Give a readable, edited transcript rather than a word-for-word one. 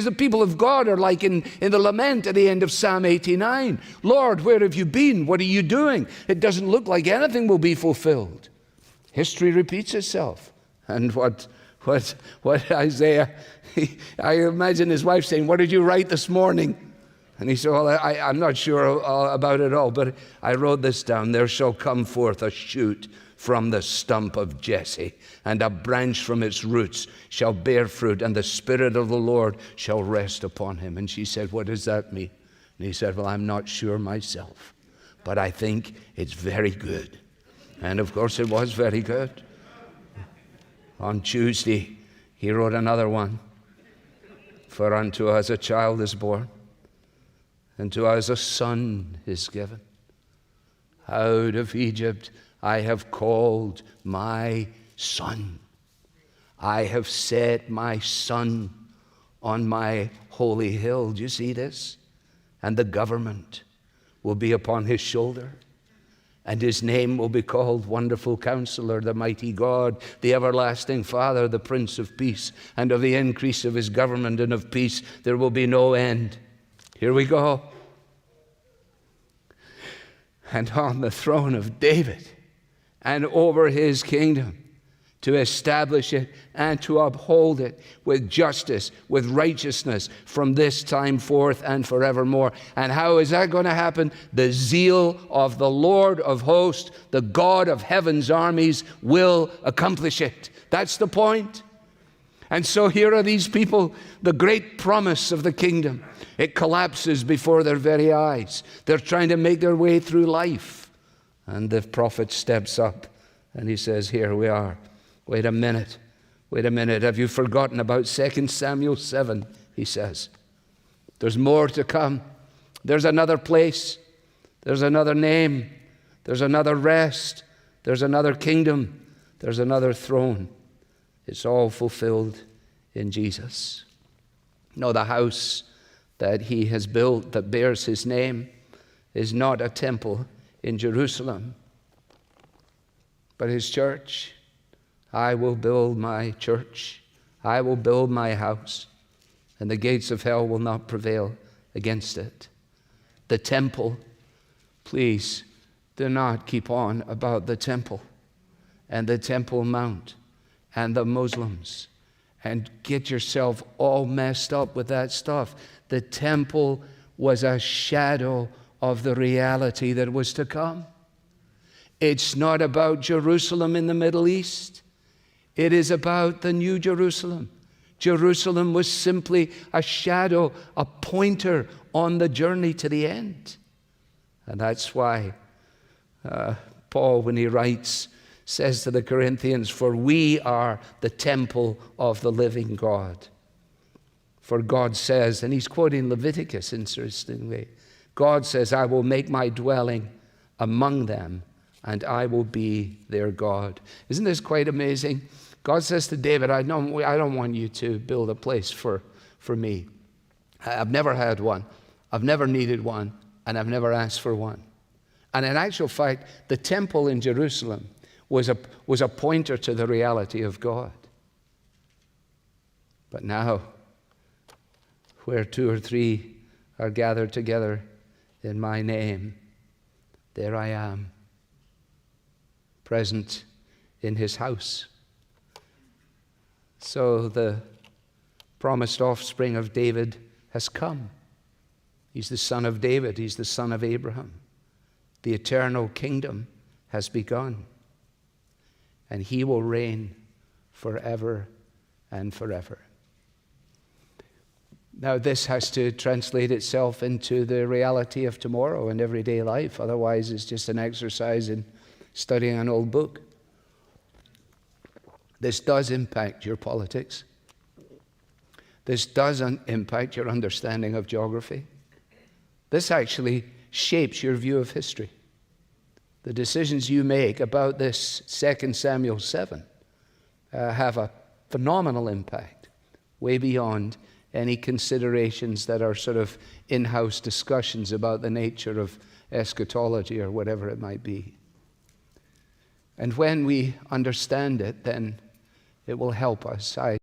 The people of God are like in the lament at the end of Psalm 89. Lord, where have you been? What are you doing? It doesn't look like anything will be fulfilled. History repeats itself. And what Isaiah, I imagine his wife saying, what did you write this morning? And he said, well, I'm not sure about it all, but I wrote this down. There shall come forth a shoot from the stump of Jesse, and a branch from its roots shall bear fruit, and the Spirit of the Lord shall rest upon him. And she said, what does that mean? And he said, well, I'm not sure myself, but I think it's very good. And of course it was very good. On Tuesday, he wrote another one. For unto us a child is born, and to us a son is given. Out of Egypt I have called my son. I have set my son on my holy hill. Do you see this? And the government will be upon his shoulder. And his name will be called Wonderful Counselor, the Mighty God, the Everlasting Father, the Prince of Peace. And of the increase of his government and of peace there will be no end. Here we go. And on the throne of David, and over his kingdom, to establish it and to uphold it with justice, with righteousness from this time forth and forevermore. And how is that going to happen? The zeal of the Lord of hosts, the God of heaven's armies, will accomplish it. That's the point. And so here are these people, the great promise of the kingdom. It collapses before their very eyes. They're trying to make their way through life. And the prophet steps up and he says, here we are. Wait a minute. Have you forgotten about 2 Samuel 7? He says. There's more to come. There's another place. There's another name. There's another rest. There's another kingdom. There's another throne. It's all fulfilled in Jesus. No, the house that he has built that bears his name is not a temple in Jerusalem, but his church. I will build my church. I will build my house, and the gates of hell will not prevail against it. The temple, please do not keep on about the temple and the Temple Mount and the Muslims and get yourself all messed up with that stuff. The temple was a shadow of the reality that was to come. It's not about Jerusalem in the Middle East. It is about the New Jerusalem. Jerusalem was simply a shadow, a pointer on the journey to the end. And that's why Paul, when he writes, says to the Corinthians, for we are the temple of the living God. For God says, and he's quoting Leviticus, interestingly, God says, I will make my dwelling among them, and I will be their God. Isn't this quite amazing? God says to David, I don't want you to build a place for me. I've never had one. I've never needed one, and I've never asked for one. And in actual fact, the temple in Jerusalem was a pointer to the reality of God. But now, where 2 or 3 are gathered together in my name, there I am, present in his house. So the promised offspring of David has come. He's the son of David. He's the son of Abraham. The eternal kingdom has begun. And he will reign forever and forever. Now, this has to translate itself into the reality of tomorrow and everyday life. Otherwise, it's just an exercise in studying an old book. This does impact your politics. This does impact your understanding of geography. This actually shapes your view of history. The decisions you make about this 2 Samuel 7 have a phenomenal impact, way beyond any considerations that are sort of in-house discussions about the nature of eschatology or whatever it might be. And when we understand it, then it will help us.